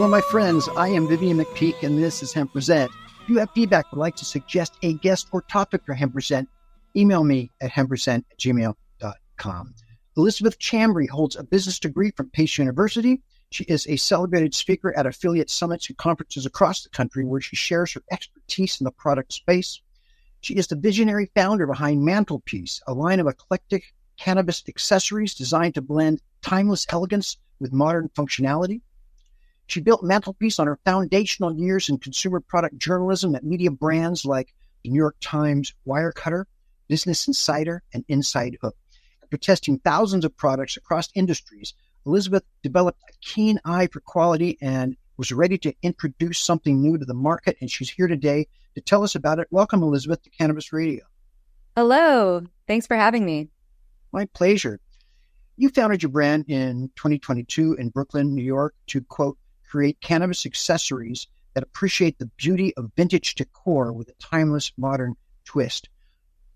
Hello, my friends. I am Vivian McPeak, and this is Hemp Present. If you have feedback or would like to suggest a guest or topic for Hemp Present, email me at hempresent@gmail.com. Elisabeth Chambry holds a business degree from Pace University. She is a celebrated speaker at affiliate summits and conferences across the country where she shares her expertise in the product space. She is the visionary founder behind Mantelpiece, a line of eclectic cannabis accessories designed to blend timeless elegance with modern functionality. She built Mantelpiece on her foundational years in consumer product journalism at media brands like the New York Times, Wirecutter, Business Insider, and Inside Hook. After testing thousands of products across industries, Elisabeth developed a keen eye for quality and was ready to introduce something new to the market, and she's here today to tell us about it. Welcome, Elisabeth, to Cannabis Radio. Hello. Thanks for having me. My pleasure. You founded your brand in 2022 in Brooklyn, New York, to, quote, create cannabis accessories that appreciate the beauty of vintage decor with a timeless modern twist.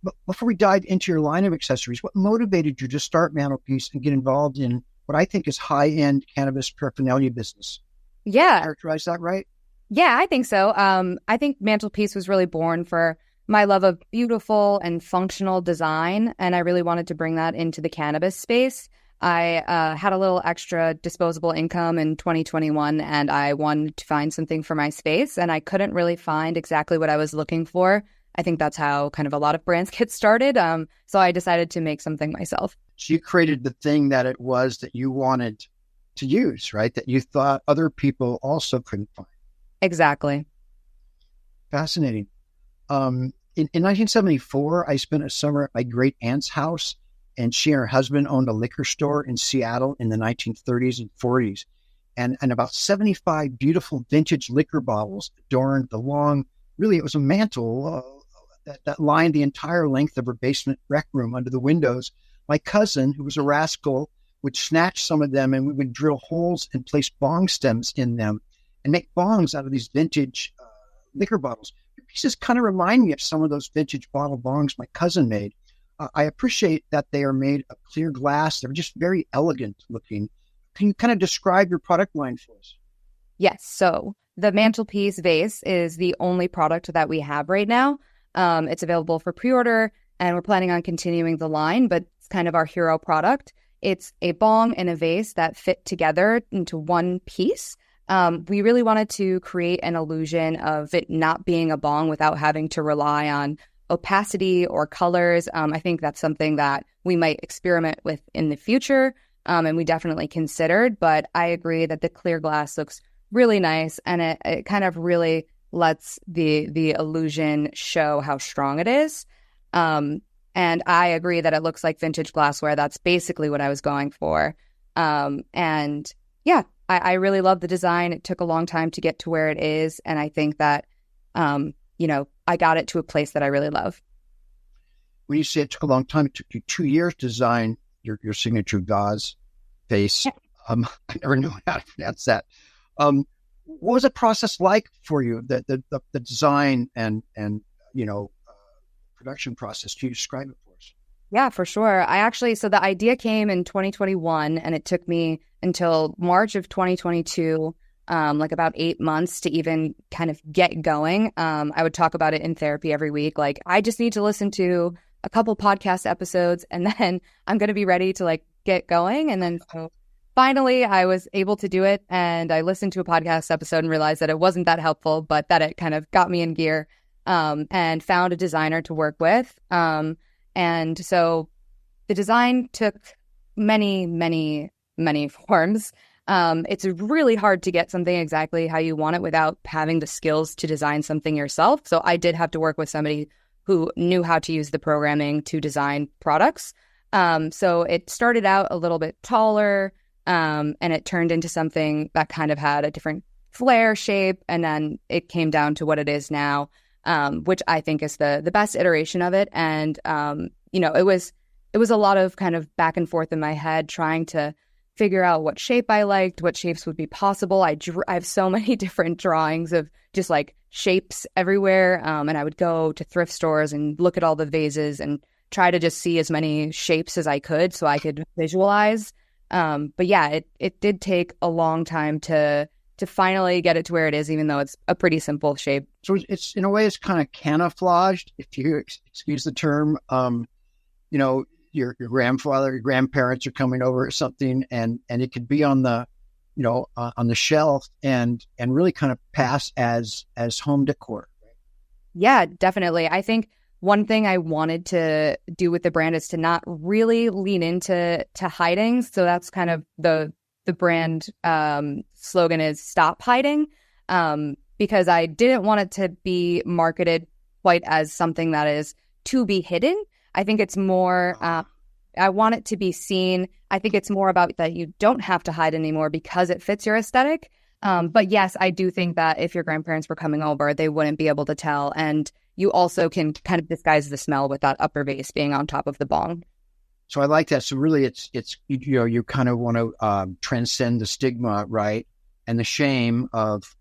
But before we dive into your line of accessories, what motivated you to start Mantelpiece and get involved in what I think is high-end cannabis paraphernalia business? Yeah. Characterize that right? Yeah, I think so. I think Mantelpiece was really born for my love of beautiful and functional design, and I really wanted to bring that into the cannabis space. I had a little extra disposable income in 2021, and I wanted to find something for my space, and I couldn't really find exactly what I was looking for. I think that's how kind of a lot of brands get started. So I decided to make something myself. So you created the thing that it was that you wanted to use, right? That you thought other people also couldn't find. Exactly. Fascinating. In 1974, I spent a summer at my great aunt's house, and she and her husband owned a liquor store in Seattle in the 1930s and 40s. And about 75 beautiful vintage liquor bottles adorned the long, really, it was a mantle that lined the entire length of her basement rec room under the windows. My cousin, who was a rascal, would snatch some of them, and we would drill holes and place bong stems in them and make bongs out of these vintage liquor bottles. Your pieces kind of remind me of some of those vintage bottle bongs my cousin made. I appreciate that they are made of clear glass. They're just very elegant looking. Can you kind of describe your product line for us? Yes. So the Mantelpiece vase is the only product that we have right now. It's available for pre-order, and we're planning on continuing the line, but it's kind of our hero product. It's a bong and a vase that fit together into one piece. We really wanted to create an illusion of it not being a bong without having to rely on opacity or colors. I think that's something that we might experiment with in the future, and we definitely considered, but I agree that the clear glass looks really nice, and it kind of really lets the illusion show how strong it is. And I agree that it looks like vintage glassware. That's basically what I was going for. And yeah, I really love the design. It took a long time to get to where it is, and I think that I got it to a place that I really love. When you say it took a long time, it took you 2 years to design your signature vase. I never knew how to pronounce that. What was the process like for you, the design and production process? Can you describe it for us? Yeah, for sure. So the idea came in 2021, and it took me until March of 2022, like about 8 months to even kind of get going. I would talk about it in therapy every week. Like, I just need to listen to a couple podcast episodes, and then I'm going to be ready to like get going. And then so finally I was able to do it, and I listened to a podcast episode and realized that it wasn't that helpful, but that it kind of got me in gear, and found a designer to work with. And so the design took many forms. It's really hard to get something exactly how you want it without having the skills to design something yourself. So I did have to work with somebody who knew how to use the programming to design products. So it started out a little bit taller, and it turned into something that kind of had a different flare shape, and then it came down to what it is now, which I think is the best iteration of it. And it was a lot of kind of back and forth in my head trying to figure out what shape I liked, what shapes would be possible. I have so many different drawings of just like shapes everywhere, and I would go to thrift stores and look at all the vases and try to just see as many shapes as I could so I could visualize. But yeah, it did take a long time to finally get it to where it is, even though it's a pretty simple shape. So it's in a way, it's kind of camouflaged, if you excuse the term. Your grandfather, your grandparents are coming over or something, and it could be on the, on the shelf and really kind of pass as home decor. Yeah, definitely. I think one thing I wanted to do with the brand is to not really lean into hiding. So that's kind of the brand slogan is stop hiding, because I didn't want it to be marketed quite as something that is to be hidden. I think it's more, I want it to be seen. I think it's more about that you don't have to hide anymore because it fits your aesthetic. But yes, I do think that if your grandparents were coming over, they wouldn't be able to tell. And you also can kind of disguise the smell with that upper vase being on top of the bong. So I like that. So really it's you kind of want to transcend the stigma, right? And the shame of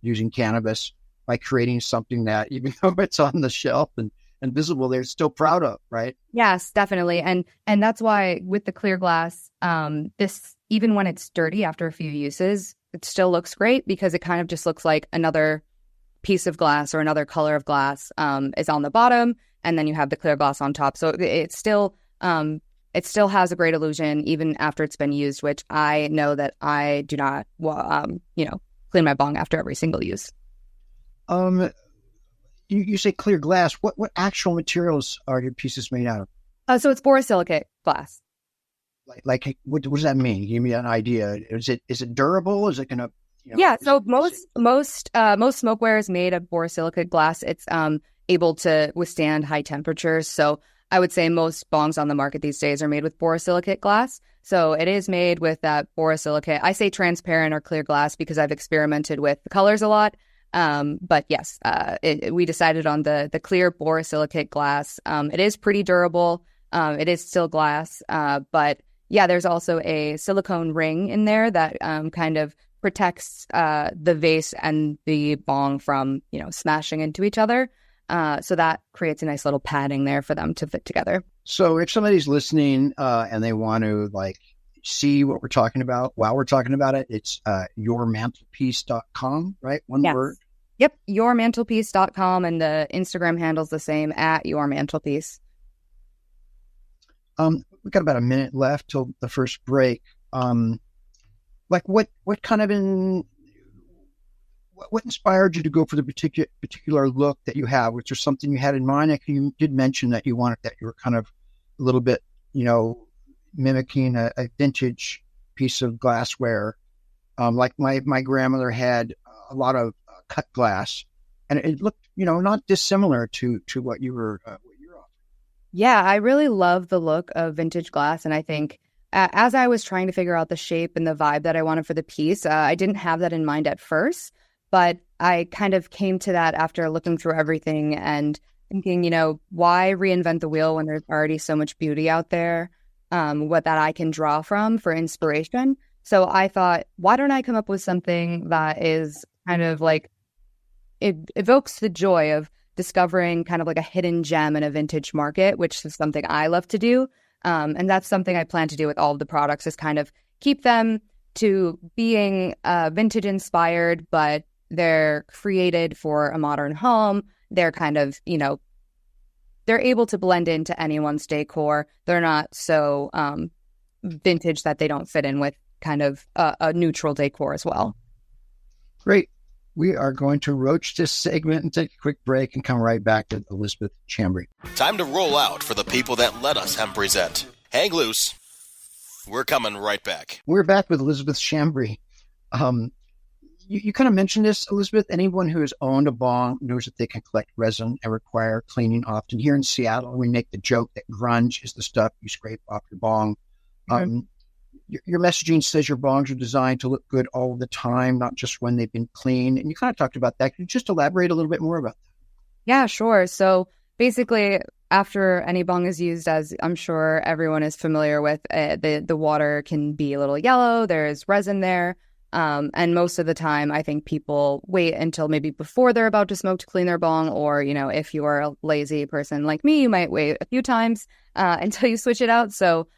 using cannabis by creating something that, even though it's on the shelf and visible, they're still proud of, right? Yes, definitely. And that's why with the clear glass, this, even when it's dirty after a few uses, it still looks great because it kind of just looks like another piece of glass or another color of glass is on the bottom, and then you have the clear glass on top. So it still has a great illusion even after it's been used, which I know that I do not, clean my bong after every single use. You say clear glass. What actual materials are your pieces made out of? So it's borosilicate glass. Like what does that mean? Give me an idea. Is it durable? Is it going to? Yeah. So most smokeware is made of borosilicate glass. It's able to withstand high temperatures. So I would say most bongs on the market these days are made with borosilicate glass. So it is made with that borosilicate. I say transparent or clear glass because I've experimented with the colors a lot. But yes, we decided on the clear borosilicate glass. It is pretty durable. It is still glass. But yeah, there's also a silicone ring in there that kind of protects the vase and the bong from, smashing into each other. So that creates a nice little padding there for them to fit together. So if somebody's listening and they want to see what we're talking about while we're talking about it, it's yourmantelpiece.com, right? One word. Yep, yourmantelpiece.com, and the Instagram handle's the same, at yourmantelpiece. We got about a minute left till the first break. What inspired you to go for the particular look that you have? Was there something you had in mind? You did mention that you were kind of a little bit, mimicking a vintage piece of glassware. Like my grandmother had a lot of cut glass, and it looked, not dissimilar to what you were offering. Yeah, I really love the look of vintage glass, and I think as I was trying to figure out the shape and the vibe that I wanted for the piece, I didn't have that in mind at first, but I kind of came to that after looking through everything and thinking, why reinvent the wheel when there's already so much beauty out there, what that I can draw from for inspiration. So I thought, why don't I come up with something that is kind of like, it evokes the joy of discovering kind of like a hidden gem in a vintage market, which is something I love to do. And that's something I plan to do with all of the products, is kind of keep them to being vintage inspired, but they're created for a modern home. They're kind of, they're able to blend into anyone's decor. They're not so vintage that they don't fit in with kind of a neutral decor as well. Great. We are going to roach this segment and take a quick break and come right back to Elisabeth Chambry. Time to roll out for the people that let us hemp present. Hang loose. We're coming right back. We're back with Elisabeth Chambry. You kind of mentioned this, Elisabeth. Anyone who has owned a bong knows that they can collect resin and require cleaning often. Here in Seattle, we make the joke that grunge is the stuff you scrape off your bong. Your messaging says your bongs are designed to look good all the time, not just when they've been cleaned. And you kind of talked about that. Could you just elaborate a little bit more about that? Yeah, sure. So basically, after any bong is used, as I'm sure everyone is familiar with, the water can be a little yellow. There's resin there. And most of the time, I think people wait until maybe before they're about to smoke to clean their bong. Or, if you're a lazy person like me, you might wait a few times until you switch it out. So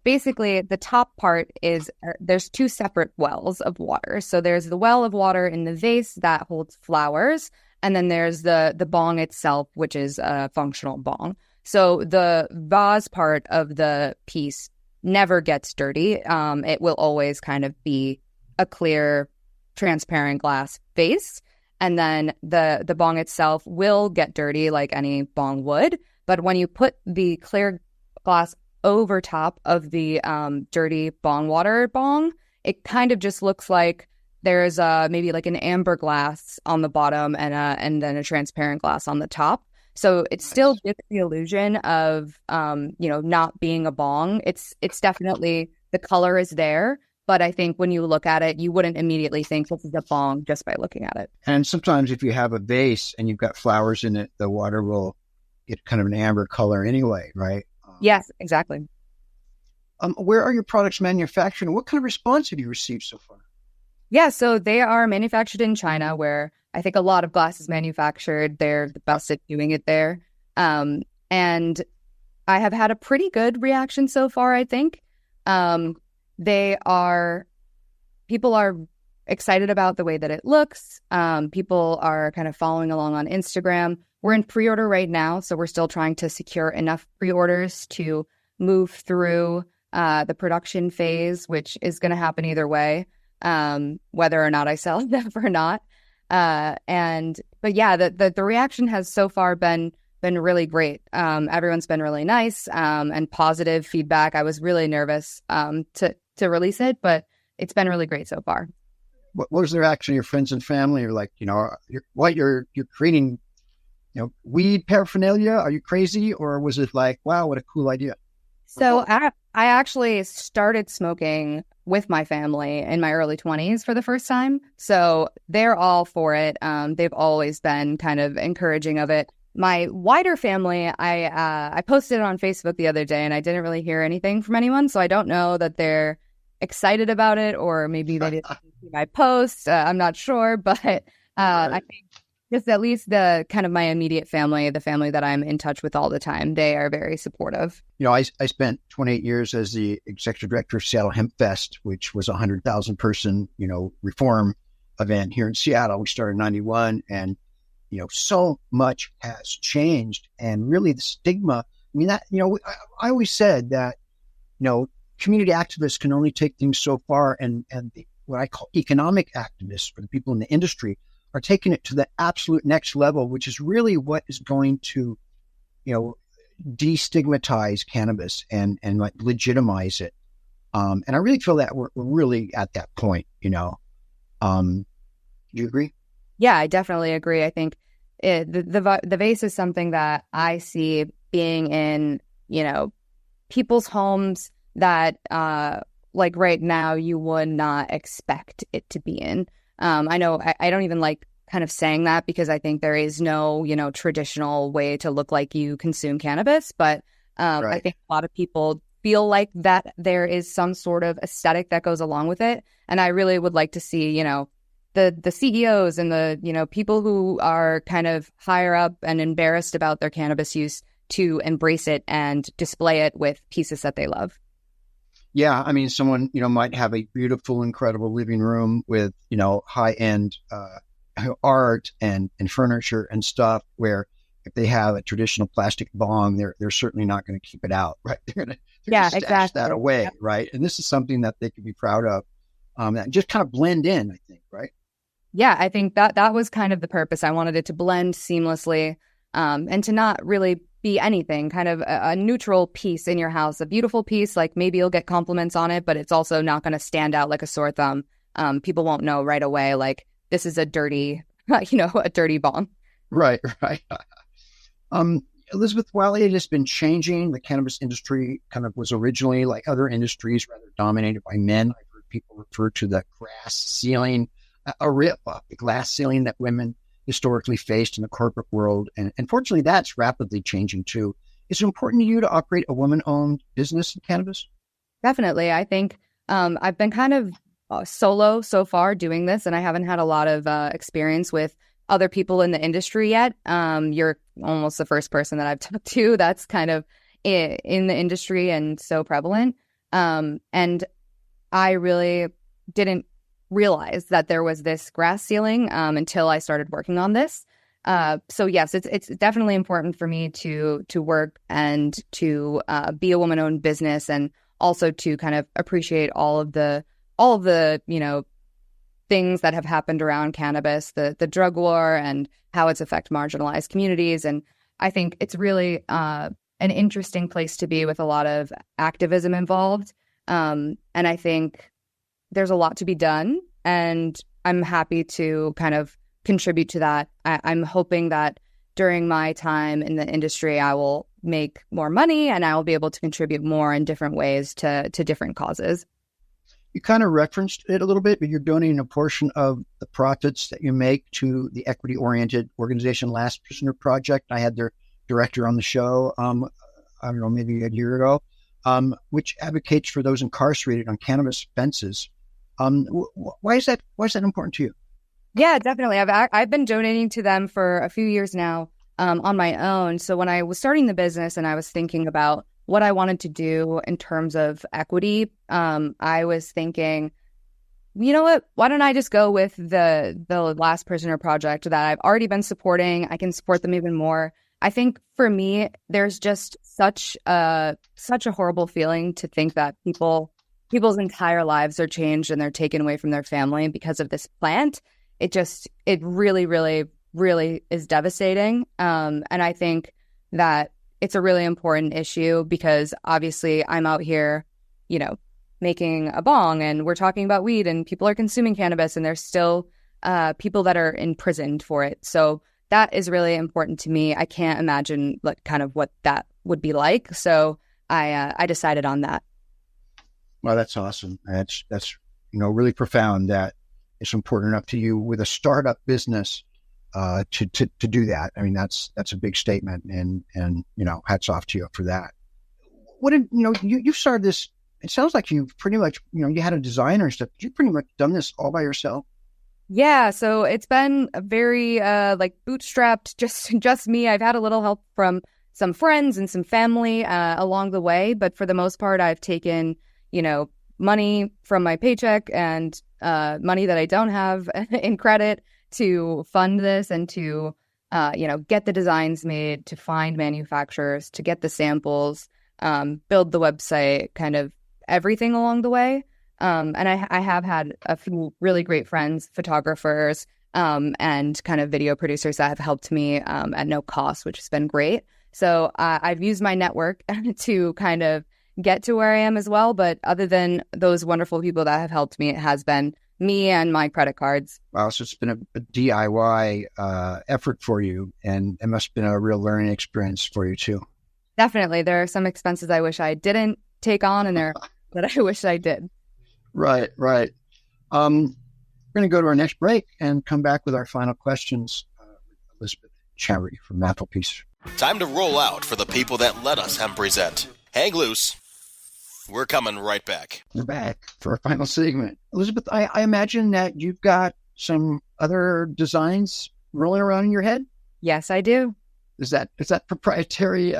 Basically, the top part is there's two separate wells of water. So there's the well of water in the vase that holds flowers, and then there's the bong itself, which is a functional bong. So the vase part of the piece never gets dirty. It will always kind of be a clear, transparent glass vase. And then the bong itself will get dirty like any bong would. But when you put the clear glass over top of the dirty bong water bong, it kind of just looks like there's maybe like an amber glass on the bottom and then a transparent glass on the top. So it still gives the illusion of not being a bong. It's definitely, the color is there, but I think when you look at it, you wouldn't immediately think this is a bong just by looking at it. And sometimes if you have a vase and you've got flowers in it, the water will get kind of an amber color anyway, right? Yes, exactly. Where are your products manufactured, and what kind of response have you received so far? Yeah, so they are manufactured in China, where I think a lot of glass is manufactured. They're the best at doing it there. And I have had a pretty good reaction so far, I think. People are excited about the way that it looks. People are kind of following along on Instagram. We're in pre-order right now, so we're still trying to secure enough pre-orders to move through the production phase, which is going to happen either way, whether or not I sell them or not. But yeah, the reaction has so far been really great. Everyone's been really nice and positive feedback. I was really nervous to release it, but it's been really great so far. What was the reaction of your friends and family? You're like, you're creating, weed paraphernalia? Are you crazy? Or was it like, wow, what a cool idea? So I actually started smoking with my family in my early 20s for the first time. So they're all for it. They've always been kind of encouraging of it. My wider family, I posted it on Facebook the other day and I didn't really hear anything from anyone. So I don't know that they're excited about it, or maybe they didn't see my post. I'm not sure, but I think just at least the kind of my immediate family, the family that I'm in touch with all the time, they are very supportive. I spent 28 years as the executive director of Seattle Hemp Fest, which was a 100,000 person, reform event here in Seattle. We started in 91, and, so much has changed. And really the stigma, I always said that, community activists can only take things so far, and what I call economic activists, for the people in the industry, are taking it to the absolute next level, which is really what is going to, destigmatize cannabis and like legitimize it. And I really feel that we're really at that point, Do you agree? Yeah, I definitely agree. I think the vase is something that I see being in, people's homes that, like right now, you would not expect it to be in. I know I don't even like kind of saying that, because I think there is no, traditional way to look like you consume cannabis. But right. I think a lot of people feel like that there is some sort of aesthetic that goes along with it. And I really would like to see, the CEOs and the, people who are kind of higher up and embarrassed about their cannabis use to embrace it and display it with pieces that they love. Yeah, I mean, someone, might have a beautiful, incredible living room with, high-end art and furniture and stuff, where if they have a traditional plastic bong, they're certainly not going to keep it out, right? They're going to stash exactly. that away, right? And this is something that they could be proud of, that just kind of blend in, I think, right? Yeah, I think that was kind of the purpose. I wanted it to blend seamlessly, and to not really be anything, kind of a neutral piece in your house, a beautiful piece, like maybe you'll get compliments on it, but it's also not going to stand out like a sore thumb. People won't know right away, like this is a dirty, a dirty bong. Right. Elisabeth, while it has been changing, the cannabis industry kind of was originally, like other industries, rather dominated by men. I've heard people refer to the glass ceiling, the glass ceiling that women historically faced in the corporate world. And unfortunately, that's rapidly changing too. Is it important to you to operate a woman-owned business in cannabis? Definitely. I think I've been kind of solo so far doing this, and I haven't had a lot of experience with other people in the industry yet. You're almost the first person that I've talked to that's kind of in the industry and so prevalent. And I really didn't realize that there was this glass ceiling until I started working on this. So yes, it's definitely important for me to work and to be a woman-owned business, and also to kind of appreciate all of the things that have happened around cannabis, the drug war, and how it's affected marginalized communities. And I think it's really an interesting place to be with a lot of activism involved. And I think there's a lot to be done, and I'm happy to kind of contribute to that. I'm hoping that during my time in the industry, I will make more money and I will be able to contribute more in different ways to different causes. You kind of referenced it a little bit, but you're donating a portion of the profits that you make to the equity-oriented organization Last Prisoner Project. I had their director on the show, I don't know, maybe a year ago, which advocates for those incarcerated on cannabis offenses. Why is that important to you? Yeah, definitely. I've been donating to them for a few years now on my own. So when I was starting the business and I was thinking about what I wanted to do in terms of equity, I was thinking, you know what, why don't I just go with the Last Prisoner Project that I've already been supporting? I can support them even more. I think for me, there's just such a horrible feeling to think that people's entire lives are changed and they're taken away from their family because of this plant. It really, really, really is devastating. And I think that it's a really important issue because obviously I'm out here, making a bong, and we're talking about weed, and people are consuming cannabis, and there's still people that are imprisoned for it. So that is really important to me. I can't imagine what that would be like. So I decided on that. Well, that's awesome. That's really profound that it's important enough to you with a startup business to do that. I mean, that's a big statement, and hats off to you for that. What did you started this? It sounds like you pretty much you had a designer and stuff. You pretty much done this all by yourself. Yeah, so it's been a very bootstrapped, just me. I've had a little help from some friends and some family along the way, but for the most part, I've taken money from my paycheck and money that I don't have in credit to fund this and to get the designs made, to find manufacturers, to get the samples, build the website, kind of everything along the way. And I have had a few really great friends, photographers, and kind of video producers that have helped me at no cost, which has been great. So I've used my network to kind of get to where I am as well. But other than those wonderful people that have helped me, it has been me and my credit cards. Wow, so it's been a DIY effort for you, and it must have been a real learning experience for you too. Definitely. There are some expenses I wish I didn't take on, and there that I wish I did. Right. We're going to go to our next break and come back with our final questions. Elisabeth Chambry from Mantelpiece. Time to roll out for the people that let us present. Hang loose. We're coming right back. We're back for our final segment. Elisabeth, I imagine that you've got some other designs rolling around in your head? Yes, I do. Is that proprietary?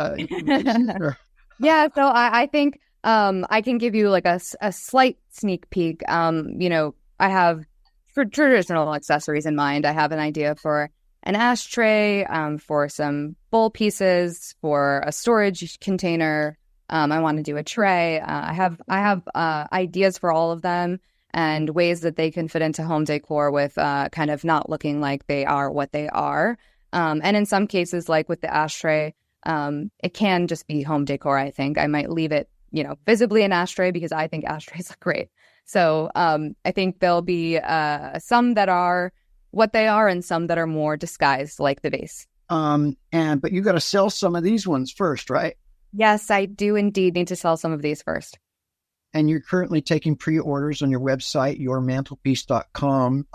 Yeah, so I think I can give you like a slight sneak peek. I have for traditional accessories in mind. I have an idea for an ashtray, for some bowl pieces, for a storage container. I want to do a tray. I have ideas for all of them and ways that they can fit into home decor with kind of not looking like they are what they are. And in some cases, like with the ashtray, it can just be home decor. I think I might leave it, visibly an ashtray because I think ashtrays look great. So I think there'll be some that are what they are and some that are more disguised, like the vase. But you got to sell some of these ones first, right? Yes, I do indeed need to sell some of these first. And you're currently taking pre-orders on your website, yourmantelpiece.com.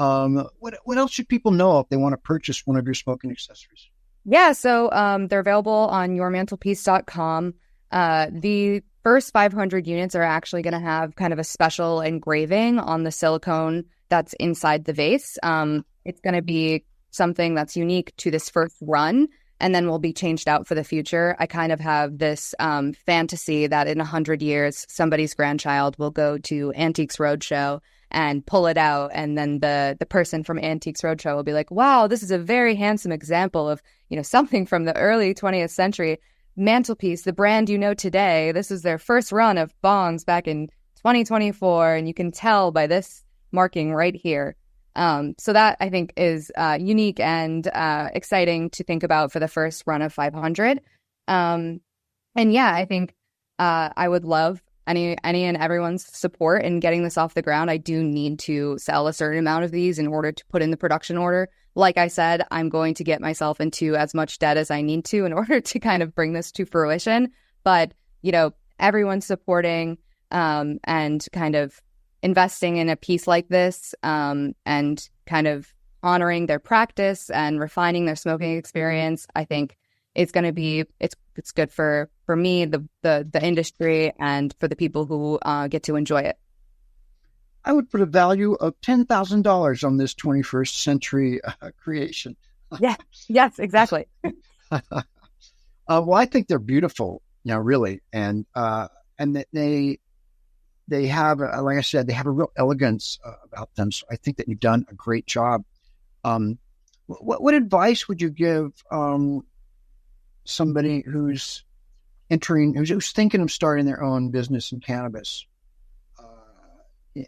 What else should people know if they want to purchase one of your smoking accessories? Yeah, so they're available on yourmantelpiece.com. The first 500 units are actually going to have kind of a special engraving on the silicone that's inside the vase. It's going to be something that's unique to this first run. and then will be changed out for the future. I kind of have this fantasy that in 100 years, somebody's grandchild will go to Antiques Roadshow and pull it out, and then the person from Antiques Roadshow will be like, wow, this is a very handsome example of, something from the early 20th century. Mantelpiece, the brand you know today, this is their first run of bongs back in 2024, and you can tell by this marking right here. So that, I think, is unique and exciting to think about for the first run of 500. And yeah, I think I would love any and everyone's support in getting this off the ground. I do need to sell a certain amount of these in order to put in the production order. Like I said, I'm going to get myself into as much debt as I need to in order to kind of bring this to fruition. But, everyone's supporting and kind of investing in a piece like this and kind of honoring their practice and refining their smoking experience, I think it's going to be, it's good for me, the industry, and for the people who get to enjoy it. I would put a value of $10,000 on this 21st century creation. Yeah. Yes, exactly. Well, I think they're beautiful, really. And that they have, like I said, they have a real elegance about them. So I think that you've done a great job. What advice would you give somebody who's thinking of starting their own business in cannabis,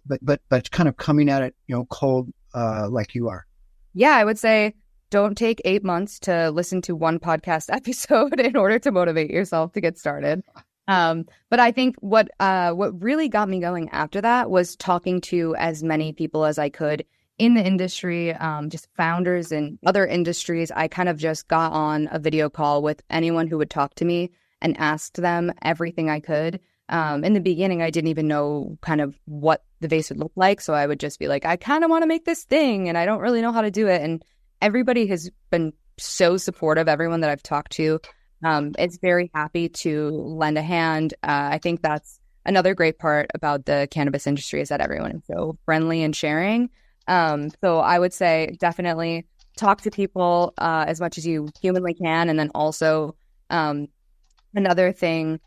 but kind of coming at it, cold, like you are? Yeah, I would say don't take 8 months to listen to one podcast episode in order to motivate yourself to get started. But I think what really got me going after that was talking to as many people as I could in the industry, just founders in other industries. I kind of just got on a video call with anyone who would talk to me and asked them everything I could. In the beginning, I didn't even know kind of what the vase would look like. So I would just be like, I kind of want to make this thing and I don't really know how to do it. And everybody has been so supportive, everyone that I've talked to. It's very happy to lend a hand. I think that's another great part about the cannabis industry, is that everyone is so friendly and sharing. So I would say definitely talk to people as much as you humanly can. And then also another thing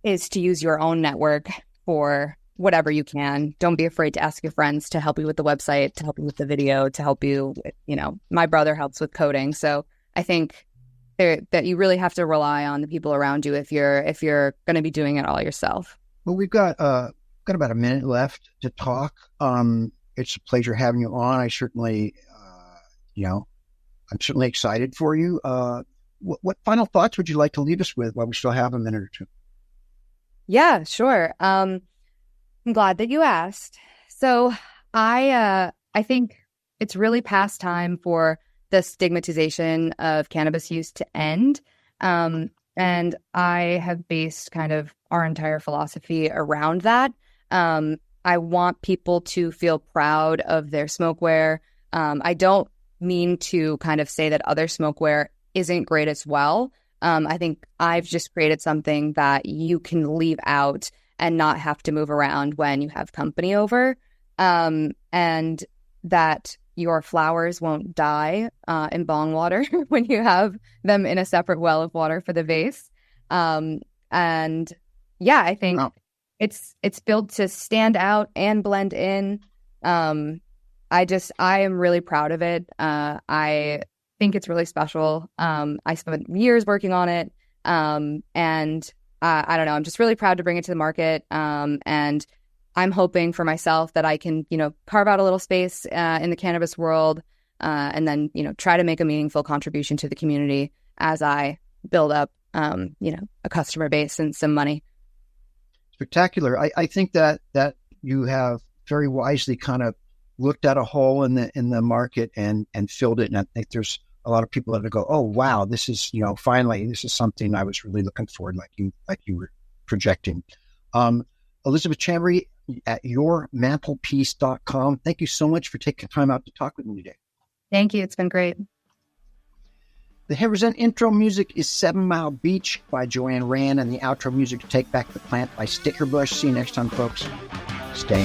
is to use your own network for whatever you can. Don't be afraid to ask your friends to help you with the website, to help you with the video, to help you with, my brother helps with coding. So I think that you really have to rely on the people around you if you're going to be doing it all yourself. Well, we've got about a minute left to talk. It's a pleasure having you on. I certainly, I'm certainly excited for you. What final thoughts would you like to leave us with while we still have a minute or two? Yeah, sure. I'm glad that you asked. So I think it's really past time for the stigmatization of cannabis use to end. And I have based kind of our entire philosophy around that. I want people to feel proud of their smokeware. I don't mean to kind of say that other smokeware isn't great as well. I think I've just created something that you can leave out and not have to move around when you have company over, and that your flowers won't die in bong water when you have them in a separate well of water for the vase. And yeah, I think it's built to stand out and blend in. I am really proud of it. I think it's really special. I spent years working on it. And I don't know, I'm just really proud to bring it to the market. And I'm hoping for myself that I can, carve out a little space in the cannabis world and then, try to make a meaningful contribution to the community as I build up, a customer base and some money. Spectacular. I think that you have very wisely kind of looked at a hole in the market and filled it. And I think there's a lot of people that go, oh, wow, this is, finally, this is something I was really looking for, like you were projecting. Elisabeth Chambry at yourmantelpiece.com. Thank you so much for taking time out to talk with me today. Thank you. It's been great. The Represent intro music is 7 Mile Beach by Joanne Rand, and the outro music to Take Back the Plant by Stickerbush. See you next time, folks. Stay